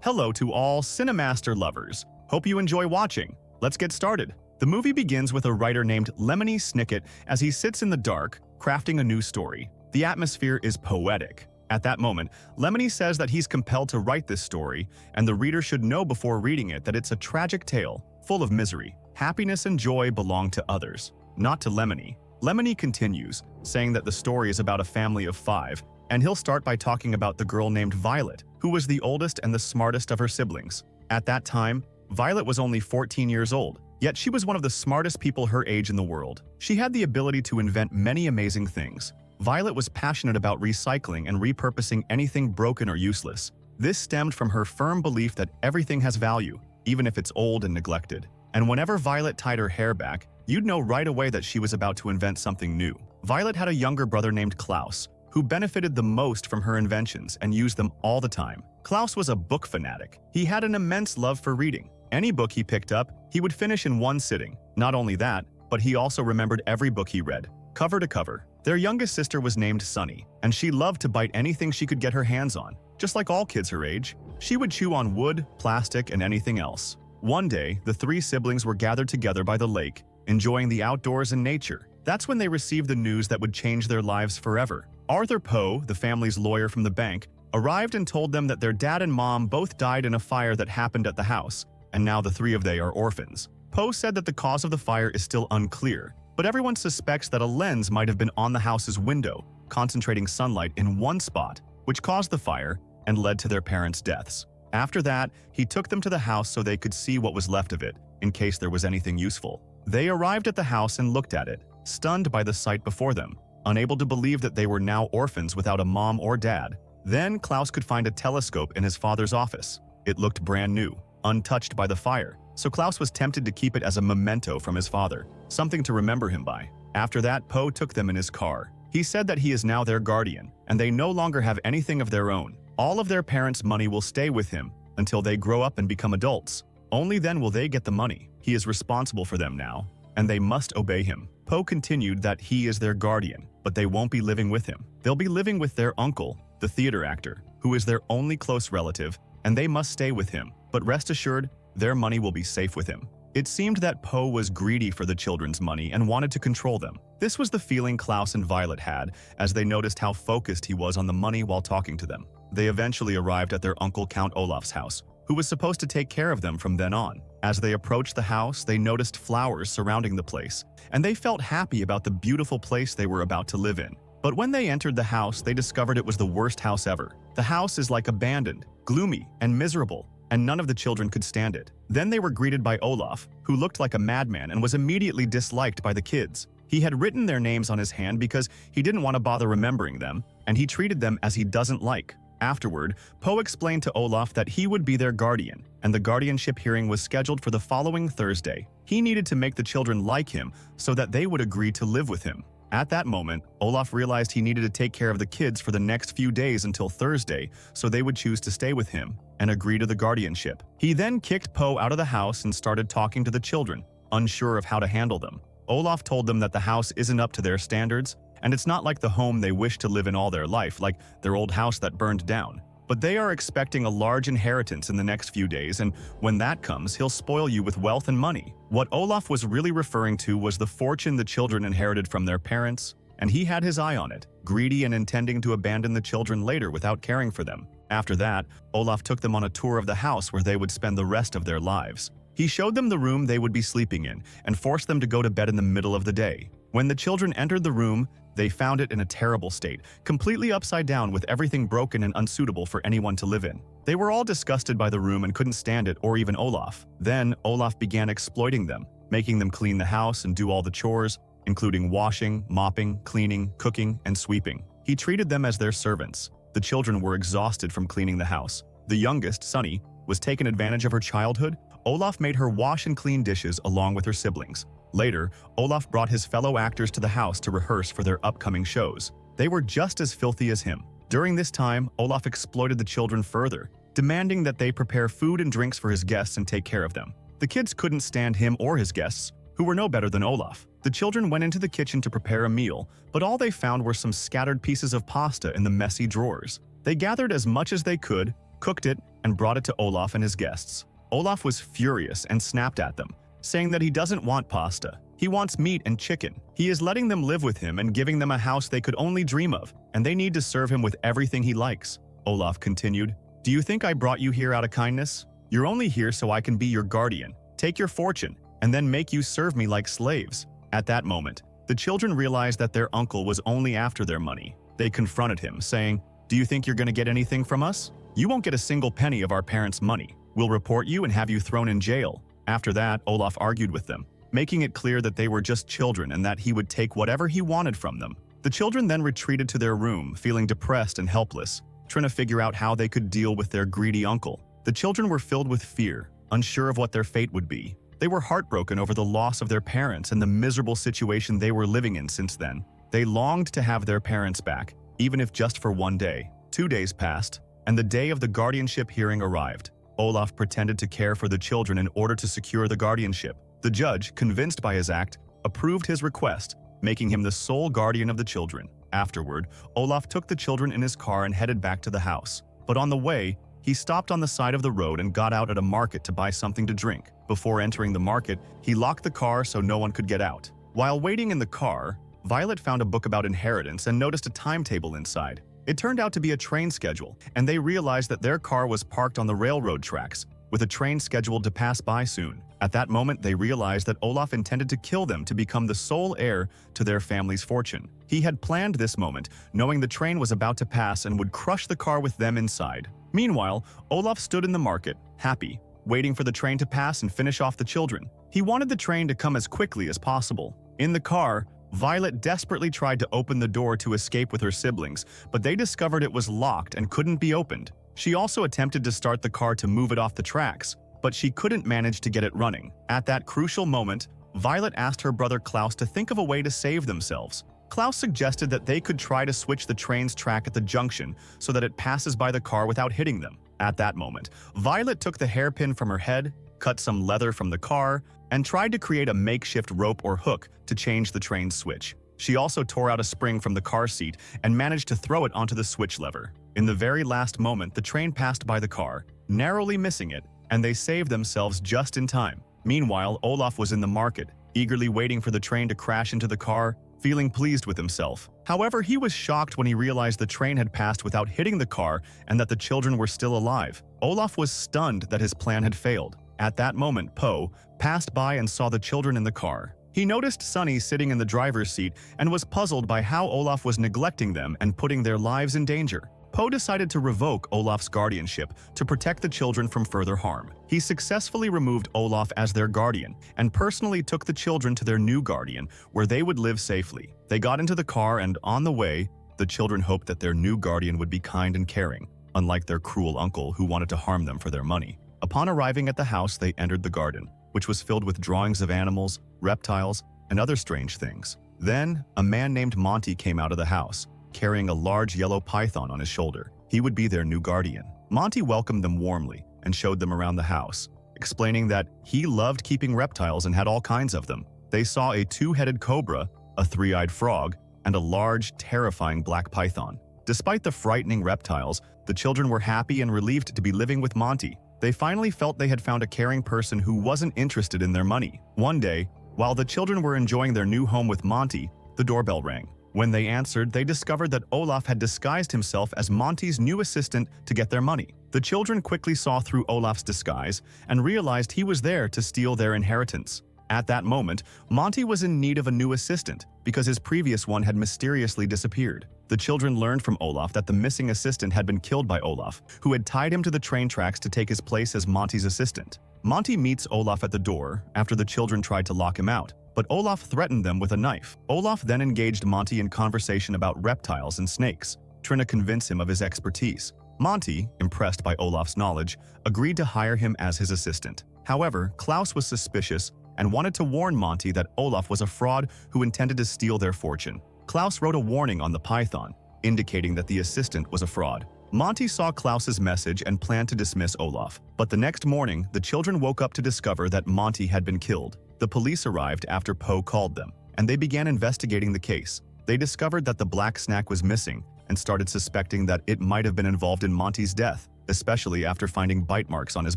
Hello to all Cinemaster lovers. Hope you enjoy watching. Let's get started. The movie begins with a writer named Lemony Snicket as he sits in the dark, crafting a new story. The atmosphere is poetic. At that moment, Lemony says that he's compelled to write this story, and the reader should know before reading it that it's a tragic tale, full of misery. Happiness and joy belong to others, not to Lemony. Lemony continues, saying that the story is about a family of 5, and he'll start by talking about the girl named Violet, who was the oldest and the smartest of her siblings. At that time, Violet was only 14 years old, yet she was one of the smartest people her age in the world. She had the ability to invent many amazing things. Violet was passionate about recycling and repurposing anything broken or useless. This stemmed from her firm belief that everything has value, even if it's old and neglected. And whenever Violet tied her hair back, you'd know right away that she was about to invent something new. Violet had a younger brother named Klaus, who benefited the most from her inventions and used them all the time. Klaus was a book fanatic. He had an immense love for reading. Any book he picked up, he would finish in one sitting. Not only that, but he also remembered every book he read, cover to cover. Their youngest sister was named Sunny, and she loved to bite anything she could get her hands on. Just like all kids her age, she would chew on wood, plastic, and anything else. One day, the 3 siblings were gathered together by the lake, enjoying the outdoors and nature. That's when they received the news that would change their lives forever. Arthur Poe, the family's lawyer from the bank, arrived and told them that their dad and mom both died in a fire that happened at the house, and now the 3 of they are orphans. Poe said that the cause of the fire is still unclear, but everyone suspects that a lens might have been on the house's window, concentrating sunlight in one spot, which caused the fire and led to their parents' deaths. After that, he took them to the house so they could see what was left of it, in case there was anything useful. They arrived at the house and looked at it, stunned by the sight before them, unable to believe that they were now orphans without a mom or dad. Then Klaus could find a telescope in his father's office. It looked brand new, untouched by the fire, so Klaus was tempted to keep it as a memento from his father, something to remember him by. After that, Poe took them in his car. He said that he is now their guardian, and they no longer have anything of their own. All of their parents' money will stay with him until they grow up and become adults. Only then will they get the money. He is responsible for them now, and they must obey him. Poe continued that he is their guardian, but they won't be living with him. They'll be living with their uncle, the theater actor, who is their only close relative, and they must stay with him. But rest assured, their money will be safe with him. It seemed that Poe was greedy for the children's money and wanted to control them. This was the feeling Klaus and Violet had as they noticed how focused he was on the money while talking to them. They eventually arrived at their uncle Count Olaf's house, who was supposed to take care of them from then on. As they approached the house, they noticed flowers surrounding the place, and they felt happy about the beautiful place they were about to live in. But when they entered the house, they discovered it was the worst house ever. The house is like abandoned, gloomy, and miserable, and none of the children could stand it. Then they were greeted by Olaf, who looked like a madman and was immediately disliked by the kids. He had written their names on his hand because he didn't want to bother remembering them, and he treated them as he doesn't like. Afterward, Poe explained to Olaf that he would be their guardian, and the guardianship hearing was scheduled for the following Thursday. He needed to make the children like him so that they would agree to live with him. At that moment, Olaf realized he needed to take care of the kids for the next few days until Thursday, so they would choose to stay with him and agree to the guardianship. He then kicked Poe out of the house and started talking to the children, unsure of how to handle them. Olaf told them that the house isn't up to their standards, and it's not like the home they wish to live in all their life, like their old house that burned down. But they are expecting a large inheritance in the next few days, and when that comes, he'll spoil you with wealth and money. What Olaf was really referring to was the fortune the children inherited from their parents, and he had his eye on it, greedy and intending to abandon the children later without caring for them. After that, Olaf took them on a tour of the house where they would spend the rest of their lives. He showed them the room they would be sleeping in and forced them to go to bed in the middle of the day. When the children entered the room, they found it in a terrible state, completely upside down with everything broken and unsuitable for anyone to live in. They were all disgusted by the room and couldn't stand it, or even Olaf. Then, Olaf began exploiting them, making them clean the house and do all the chores, including washing, mopping, cleaning, cooking, and sweeping. He treated them as their servants. The children were exhausted from cleaning the house. The youngest, Sunny, was taken advantage of her childhood. Olaf made her wash and clean dishes along with her siblings. Later, Olaf brought his fellow actors to the house to rehearse for their upcoming shows. They were just as filthy as him. During this time, Olaf exploited the children further, demanding that they prepare food and drinks for his guests and take care of them. The kids couldn't stand him or his guests, who were no better than Olaf. The children went into the kitchen to prepare a meal, but all they found were some scattered pieces of pasta in the messy drawers. They gathered as much as they could, cooked it, and brought it to Olaf and his guests. Olaf was furious and snapped at them, saying that he doesn't want pasta. He wants meat and chicken. He is letting them live with him and giving them a house they could only dream of, and they need to serve him with everything he likes. Olaf continued, "Do you think I brought you here out of kindness? You're only here so I can be your guardian, take your fortune, and then make you serve me like slaves." At that moment, the children realized that their uncle was only after their money. They confronted him, saying, "Do you think you're going to get anything from us? You won't get a single penny of our parents' money. We'll report you and have you thrown in jail." After that, Olaf argued with them, making it clear that they were just children and that he would take whatever he wanted from them. The children then retreated to their room, feeling depressed and helpless, trying to figure out how they could deal with their greedy uncle. The children were filled with fear, unsure of what their fate would be. They were heartbroken over the loss of their parents and the miserable situation they were living in since then. They longed to have their parents back, even if just for one day. 2 days passed, and the day of the guardianship hearing arrived. Olaf pretended to care for the children in order to secure the guardianship. The judge, convinced by his act, approved his request, making him the sole guardian of the children. Afterward, Olaf took the children in his car and headed back to the house. But on the way, he stopped on the side of the road and got out at a market to buy something to drink. Before entering the market, he locked the car so no one could get out. While waiting in the car, Violet found a book about inheritance and noticed a timetable inside. It turned out to be a train schedule, and they realized that their car was parked on the railroad tracks, with a train scheduled to pass by soon. At that moment, they realized that Olaf intended to kill them to become the sole heir to their family's fortune. He had planned this moment, knowing the train was about to pass and would crush the car with them inside. Meanwhile, Olaf stood in the market, happy, waiting for the train to pass and finish off the children. He wanted the train to come as quickly as possible. In the car, Violet desperately tried to open the door to escape with her siblings, but they discovered it was locked and couldn't be opened. She also attempted to start the car to move it off the tracks, but she couldn't manage to get it running. At that crucial moment, Violet asked her brother Klaus to think of a way to save themselves. Klaus suggested that they could try to switch the train's track at the junction so that it passes by the car without hitting them. At that moment, Violet took the hairpin from her head, cut some leather from the car, and tried to create a makeshift rope or hook to change the train's switch. She also tore out a spring from the car seat and managed to throw it onto the switch lever. In the very last moment, the train passed by the car, narrowly missing it, and they saved themselves just in time. Meanwhile, Olaf was in the market, eagerly waiting for the train to crash into the car, feeling pleased with himself. However, he was shocked when he realized the train had passed without hitting the car and that the children were still alive. Olaf was stunned that his plan had failed. At that moment, Poe passed by and saw the children in the car. He noticed Sunny sitting in the driver's seat and was puzzled by how Olaf was neglecting them and putting their lives in danger. Poe decided to revoke Olaf's guardianship to protect the children from further harm. He successfully removed Olaf as their guardian and personally took the children to their new guardian, where they would live safely. They got into the car, and on the way, the children hoped that their new guardian would be kind and caring, unlike their cruel uncle who wanted to harm them for their money. Upon arriving at the house, they entered the garden, which was filled with drawings of animals, reptiles, and other strange things. Then, a man named Monty came out of the house, carrying a large yellow python on his shoulder. He would be their new guardian. Monty welcomed them warmly and showed them around the house, explaining that he loved keeping reptiles and had all kinds of them. They saw a two-headed cobra, a three-eyed frog, and a large, terrifying black python. Despite the frightening reptiles, the children were happy and relieved to be living with Monty. They finally felt they had found a caring person who wasn't interested in their money. One day, while the children were enjoying their new home with Monty, the doorbell rang. When they answered, they discovered that Olaf had disguised himself as Monty's new assistant to get their money. The children quickly saw through Olaf's disguise and realized he was there to steal their inheritance. At that moment, Monty was in need of a new assistant because his previous one had mysteriously disappeared. The children learned from Olaf that the missing assistant had been killed by Olaf, who had tied him to the train tracks to take his place as Monty's assistant. Monty meets Olaf at the door after the children tried to lock him out, but Olaf threatened them with a knife. Olaf then engaged Monty in conversation about reptiles and snakes, trying to convince him of his expertise. Monty, impressed by Olaf's knowledge, agreed to hire him as his assistant. However, Klaus was suspicious and wanted to warn Monty that Olaf was a fraud who intended to steal their fortune. Klaus wrote a warning on the python, indicating that the assistant was a fraud. Monty saw Klaus's message and planned to dismiss Olaf. But the next morning, the children woke up to discover that Monty had been killed. The police arrived after Poe called them, and they began investigating the case. They discovered that the black snack was missing and started suspecting that it might have been involved in Monty's death. especially after finding bite marks on his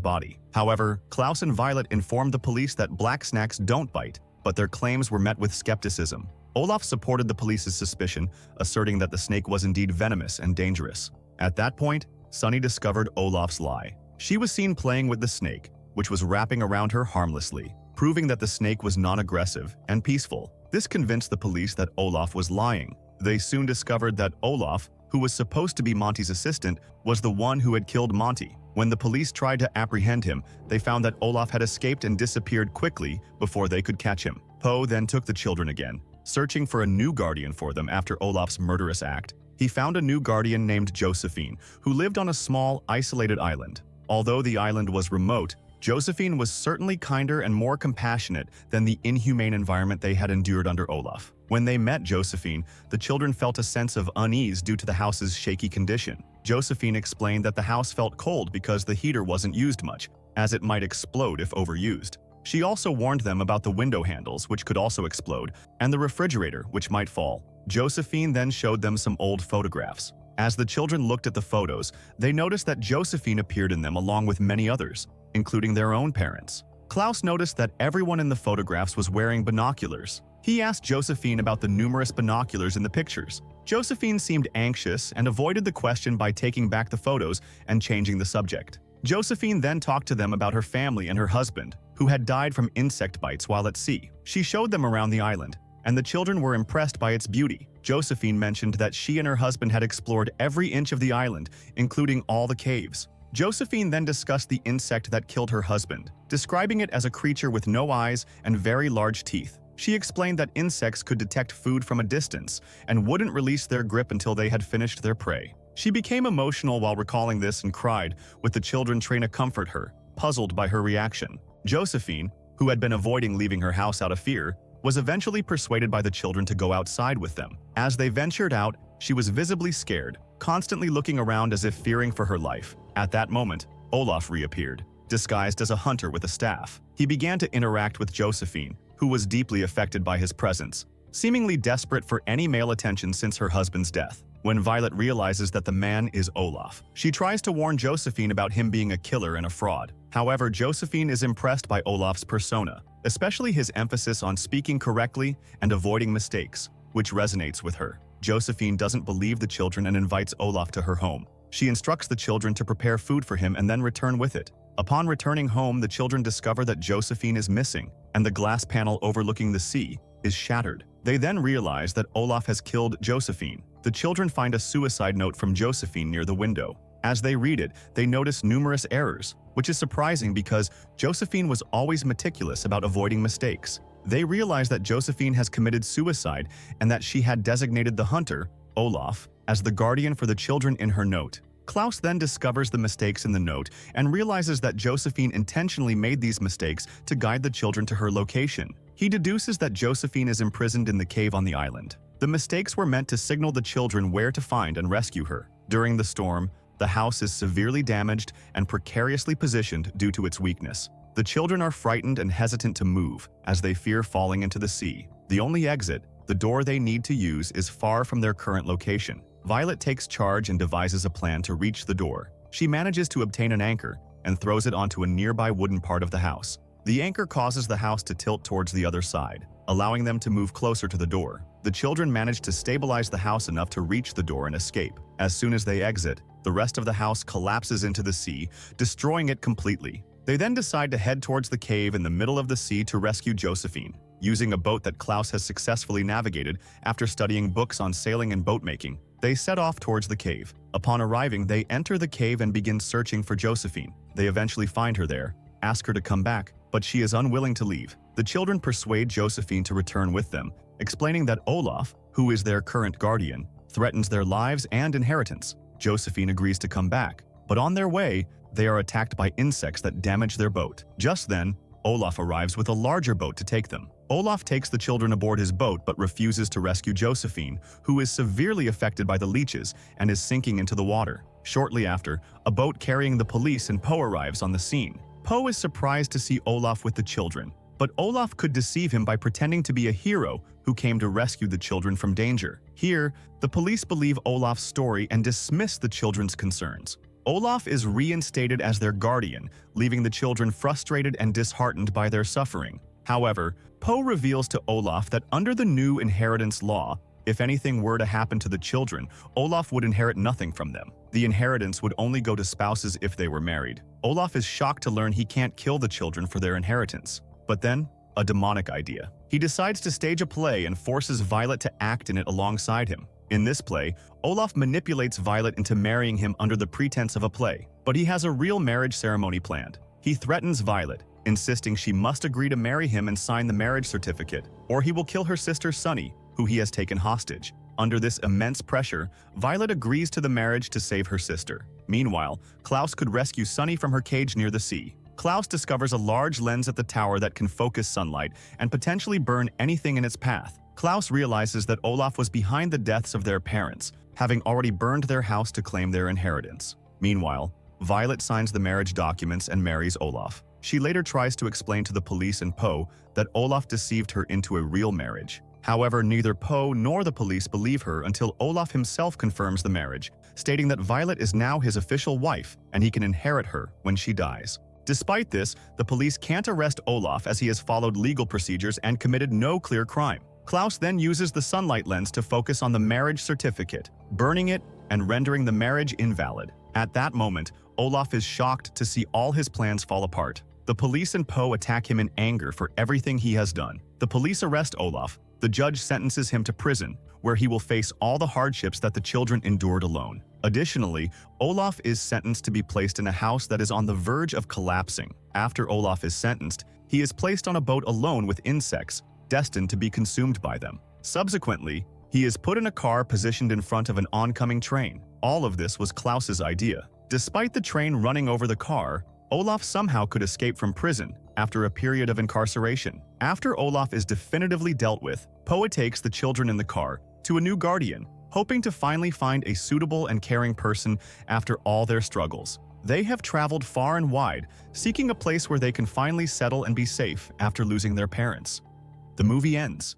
body. However, Klaus and Violet informed the police that black snakes don't bite, but their claims were met with skepticism. Olaf supported the police's suspicion, asserting that the snake was indeed venomous and dangerous. At that point, Sunny discovered Olaf's lie. She was seen playing with the snake, which was wrapping around her harmlessly, proving that the snake was non-aggressive and peaceful. This convinced the police that Olaf was lying. They soon discovered that Olaf, who was supposed to be Monty's assistant, was the one who had killed Monty. When the police tried to apprehend him, they found that Olaf had escaped and disappeared quickly before they could catch him. Poe then took the children again, searching for a new guardian for them after Olaf's murderous act. He found a new guardian named Josephine, who lived on a small, isolated island. Although the island was remote, Josephine was certainly kinder and more compassionate than the inhumane environment they had endured under Olaf. When they met Josephine, the children felt a sense of unease due to the house's shaky condition. Josephine explained that the house felt cold because the heater wasn't used much, as it might explode if overused. She also warned them about the window handles, which could also explode, and the refrigerator, which might fall. Josephine then showed them some old photographs. As the children looked at the photos, they noticed that Josephine appeared in them along with many others, including their own parents. Klaus noticed that everyone in the photographs was wearing binoculars. He asked Josephine about the numerous binoculars in the pictures. Josephine seemed anxious and avoided the question by taking back the photos and changing the subject. Josephine then talked to them about her family and her husband, who had died from insect bites while at sea. She showed them around the island, and the children were impressed by its beauty. Josephine mentioned that she and her husband had explored every inch of the island, including all the caves. Josephine then discussed the insect that killed her husband, describing it as a creature with no eyes and very large teeth. She explained that insects could detect food from a distance and wouldn't release their grip until they had finished their prey. She became emotional while recalling this and cried, with the children trying to comfort her, puzzled by her reaction. Josephine, who had been avoiding leaving her house out of fear, was eventually persuaded by the children to go outside with them. As they ventured out, she was visibly scared, constantly looking around as if fearing for her life. At that moment, Olaf reappeared, disguised as a hunter with a staff. He began to interact with Josephine, who was deeply affected by his presence, seemingly desperate for any male attention since her husband's death. When Violet realizes that the man is Olaf, she tries to warn Josephine about him being a killer and a fraud. However, Josephine is impressed by Olaf's persona, especially his emphasis on speaking correctly and avoiding mistakes, which resonates with her. Josephine doesn't believe the children and invites Olaf to her home. She instructs the children to prepare food for him and then return with it. Upon returning home, the children discover that Josephine is missing, and the glass panel overlooking the sea is shattered. They then realize that Olaf has killed Josephine. The children find a suicide note from Josephine near the window. As they read it, they notice numerous errors, which is surprising because Josephine was always meticulous about avoiding mistakes. They realize that Josephine has committed suicide and that she had designated the hunter, Olaf, as the guardian for the children in her note. Klaus then discovers the mistakes in the note and realizes that Josephine intentionally made these mistakes to guide the children to her location. He deduces that Josephine is imprisoned in the cave on the island. The mistakes were meant to signal the children where to find and rescue her. During the storm, the house is severely damaged and precariously positioned due to its weakness. The children are frightened and hesitant to move as they fear falling into the sea. The only exit, the door they need to use, is far from their current location. Violet takes charge and devises a plan to reach the door. She manages to obtain an anchor and throws it onto a nearby wooden part of the house. The anchor causes the house to tilt towards the other side, allowing them to move closer to the door. The children manage to stabilize the house enough to reach the door and escape. As soon as they exit, the rest of the house collapses into the sea, destroying it completely. They then decide to head towards the cave in the middle of the sea to rescue Josephine, using a boat that Klaus has successfully navigated after studying books on sailing and boat making. They set off towards the cave. Upon arriving, they enter the cave and begin searching for Josephine. They eventually find her there, ask her to come back, but she is unwilling to leave. The children persuade Josephine to return with them, explaining that Olaf, who is their current guardian, threatens their lives and inheritance. Josephine agrees to come back, but on their way, they are attacked by insects that damage their boat. Just then, Olaf arrives with a larger boat to take them. Olaf takes the children aboard his boat but refuses to rescue Josephine, who is severely affected by the leeches and is sinking into the water. Shortly after, a boat carrying the police and Poe arrives on the scene. Poe is surprised to see Olaf with the children, but Olaf could deceive him by pretending to be a hero who came to rescue the children from danger. Here, the police believe Olaf's story and dismiss the children's concerns. Olaf is reinstated as their guardian, leaving the children frustrated and disheartened by their suffering. However, Poe reveals to Olaf that under the new inheritance law, if anything were to happen to the children, Olaf would inherit nothing from them. The inheritance would only go to spouses if they were married. Olaf is shocked to learn he can't kill the children for their inheritance. But then, a demonic idea. He decides to stage a play and forces Violet to act in it alongside him. In this play, Olaf manipulates Violet into marrying him under the pretense of a play, but he has a real marriage ceremony planned. He threatens Violet, insisting she must agree to marry him and sign the marriage certificate, or he will kill her sister Sunny, who he has taken hostage. Under this immense pressure, Violet agrees to the marriage to save her sister. Meanwhile, Klaus could rescue Sunny from her cage near the sea. Klaus discovers a large lens at the tower that can focus sunlight and potentially burn anything in its path. Klaus realizes that Olaf was behind the deaths of their parents, having already burned their house to claim their inheritance. Meanwhile, Violet signs the marriage documents and marries Olaf. She later tries to explain to the police and Poe that Olaf deceived her into a real marriage. However, neither Poe nor the police believe her until Olaf himself confirms the marriage, stating that Violet is now his official wife and he can inherit her when she dies. Despite this, the police can't arrest Olaf as he has followed legal procedures and committed no clear crime. Klaus then uses the sunlight lens to focus on the marriage certificate, burning it and rendering the marriage invalid. At that moment, Olaf is shocked to see all his plans fall apart. The police and Poe attack him in anger for everything he has done. The police arrest Olaf. The judge sentences him to prison, where he will face all the hardships that the children endured alone. Additionally, Olaf is sentenced to be placed in a house that is on the verge of collapsing. After Olaf is sentenced, he is placed on a boat alone with insects, destined to be consumed by them. Subsequently, he is put in a car positioned in front of an oncoming train. All of this was Klaus's idea. Despite the train running over the car, Olaf somehow could escape from prison after a period of incarceration. After Olaf is definitively dealt with, Poe takes the children in the car to a new guardian, hoping to finally find a suitable and caring person after all their struggles. They have traveled far and wide, seeking a place where they can finally settle and be safe after losing their parents. The movie ends.